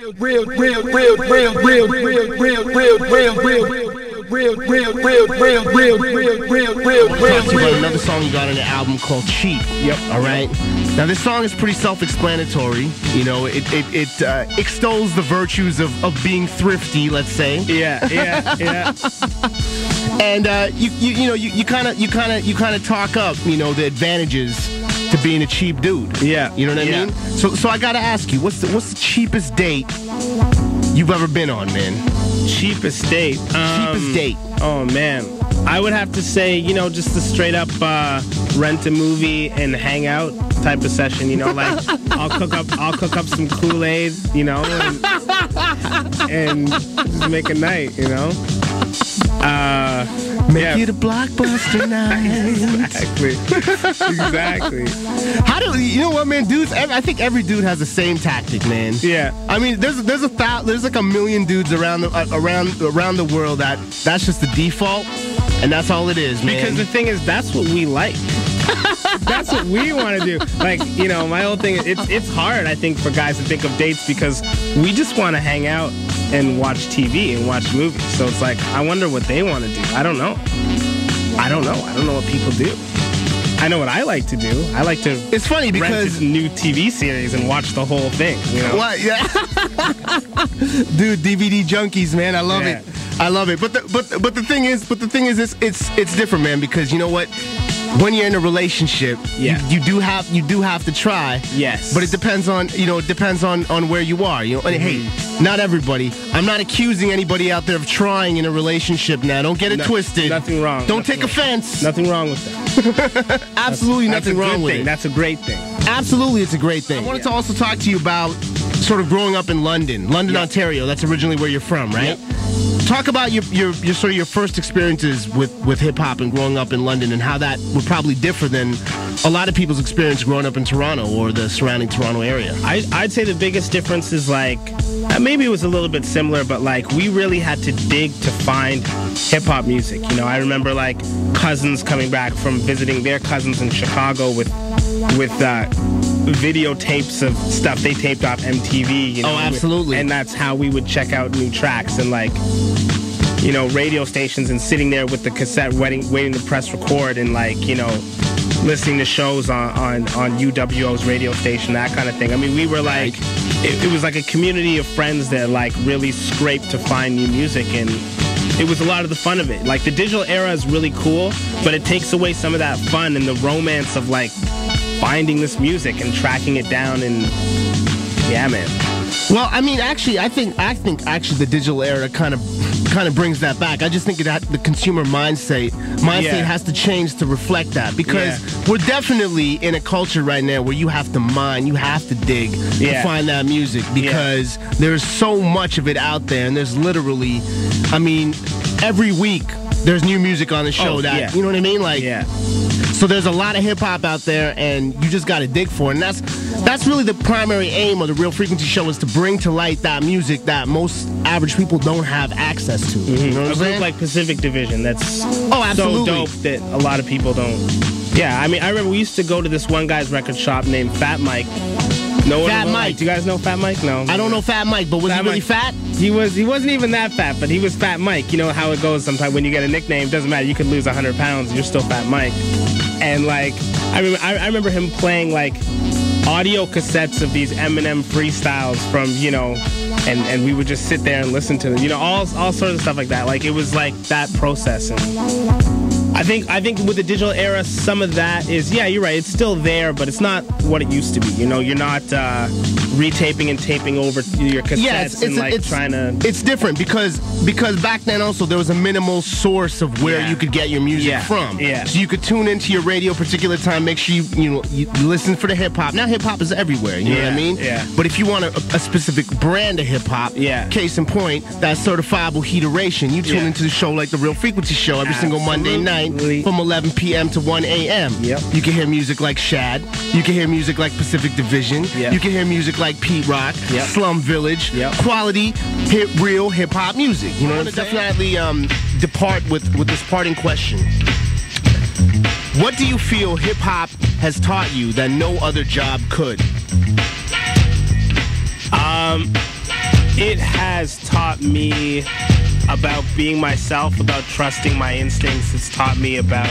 Another song you got on the album called Cheap. Yep. All right. Now this song is pretty self-explanatory. You know, it extols the virtues of being thrifty. Let's say. Yeah. And you kind of talk up, you know, the advantages to being a cheap dude. Yeah. You know what I mean? So I gotta ask you, what's the cheapest date you've ever been on, man? Cheapest date. Cheapest date. Oh man, I would have to say, you know, just the straight up rent a movie and hang out type of session. You know, like I'll cook up some Kool-Aid, you know, and just make a night, you know. Make it a blockbuster night. Exactly. How do you know what, man? Dudes, I think every dude has the same tactic, man. Yeah. I mean, there's like a million dudes around the world that's just the default, and that's all it is, man. Because the thing is, that's what we like. That's what we want to do. Like, you know, my whole thing, it's hard, I think, for guys to think of dates because we just want to hang out and watch TV and watch movies. So it's like, I wonder what they want to do. I don't know. I don't know what people do. I know what I like to do. I like to. It's funny because rent a new TV series and watch the whole thing. You know? What? Yeah. Dude, DVD junkies, man. I love it. I love it. But the thing is, it's different, man. Because you know what? When you're in a relationship, you do have to try. Yes. But it depends on where you are. You know, and hey, not everybody. I'm not accusing anybody out there of trying in a relationship now. Don't get it twisted. Nothing wrong. Don't take offense. Nothing wrong with that. Absolutely nothing wrong with it. That's a great thing. Absolutely, it's a great thing. I wanted to also talk to you about sort of growing up in London, Ontario. That's originally where you're from, right? Yep. Talk about your sort of your first experiences with hip hop and growing up in London, and how that would probably differ than a lot of people's experience growing up in Toronto or the surrounding Toronto area. I'd say the biggest difference is like maybe it was a little bit similar, but like we really had to dig to find hip hop music. You know, I remember like cousins coming back from visiting their cousins in Chicago with videotapes of stuff they taped off MTV. You know, oh, absolutely. And that's how we would check out new tracks and like, you know, radio stations and sitting there with the cassette waiting to press record and like, you know, listening to shows on UWO's radio station, that kind of thing. I mean, we were like, it was like a community of friends that like really scraped to find new music, and it was a lot of the fun of it. Like the digital era is really cool, but it takes away some of that fun and the romance of like finding this music and tracking it down, and yeah, man. Well, I mean, actually, I think actually the digital era kind of brings that back. I just think that the consumer mindset has to change to reflect that, because we're definitely in a culture right now where you have to mine, you have to dig to find that music, because there's so much of it out there, and there's literally, I mean, every week there's new music on the show you know what I mean? Like, so there's a lot of hip hop out there, and you just got to dig for it. And that's really the primary aim of the Real Frequency Show, is to bring to light that music that most average people don't have access to. You know what I'm saying? Like Pacific Division, that's so dope that a lot of people don't. Yeah, I mean, I remember we used to go to this one guy's record shop named Fat Mike. Fat Mike. Do you guys know Fat Mike? No. I don't know Fat Mike, but was he really fat? He wasn't even that fat, but he was Fat Mike. You know how it goes sometimes when you get a nickname, doesn't matter, you could lose 100 pounds, you're still Fat Mike. And like, I remember him playing like audio cassettes of these Eminem freestyles from, you know, and we would just sit there and listen to them, you know, all sorts of stuff like that. Like, it was like that process. And I think with the digital era, some of that is, yeah, you're right, it's still there, but it's not what it used to be. You know, you're not retaping and taping over your cassettes It's different because back then also there was a minimal source of where you could get your music from. Yeah. So you could tune into your radio particular time, make sure you listen for the hip hop. Now hip hop is everywhere, you know what I mean? Yeah. But if you want a specific brand of hip hop, case in point, that certifiable heateration, you tune into the show like the Real Frequency Show every single Monday night from 11 p.m. to 1 a.m. Yep. You can hear music like Shad. You can hear music like Pacific Division. Yep. You can hear music like Pete Rock, Slum Village, quality, real hip-hop music. You know, I want to definitely depart with this parting question. What do you feel hip-hop has taught you that no other job could? It has taught me about being myself, about trusting my instincts. It's taught me about,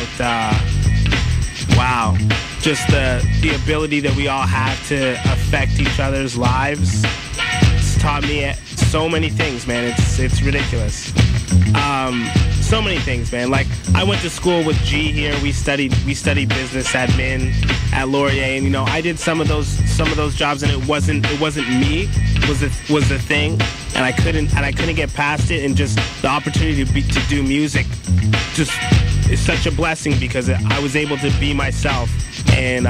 just the ability that we all have to affect each other's lives. It's taught me so many things, man. It's ridiculous. So many things, man. Like, I went to school with G here. We studied business admin at Laurier, and I did some of those jobs, and it wasn't me. Was the thing, and I couldn't get past it. And just the opportunity to do music just is such a blessing, because I was able to be myself, and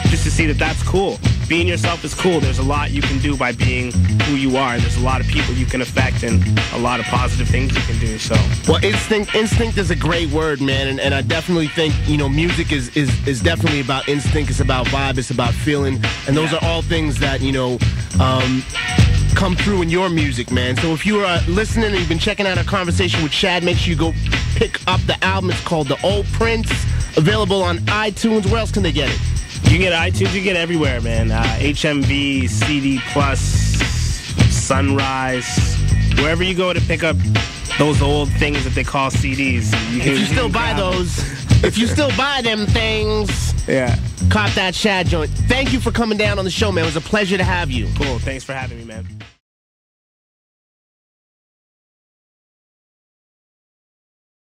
just to see that that's cool. Being yourself is cool. There's a lot you can do by being who you are, and there's a lot of people you can affect, and a lot of positive things you can do. So, well, instinct is a great word, man, and I definitely think music is definitely about instinct. It's about vibe. It's about feeling, and those are all things that come through in your music, man. So if you are listening and you've been checking out our conversation with Shad, make sure you go pick up the album. It's called The Old Prince, available on iTunes. Where else can they get it? You can get iTunes, you can get everywhere, man. HMV, CD Plus, Sunrise, wherever you go to pick up those old things that they call CDs. If you still buy those, if you still buy them things, cop that Shad joint. Thank you for coming down on the show, man. It was a pleasure to have you. Cool. Thanks for having me, man.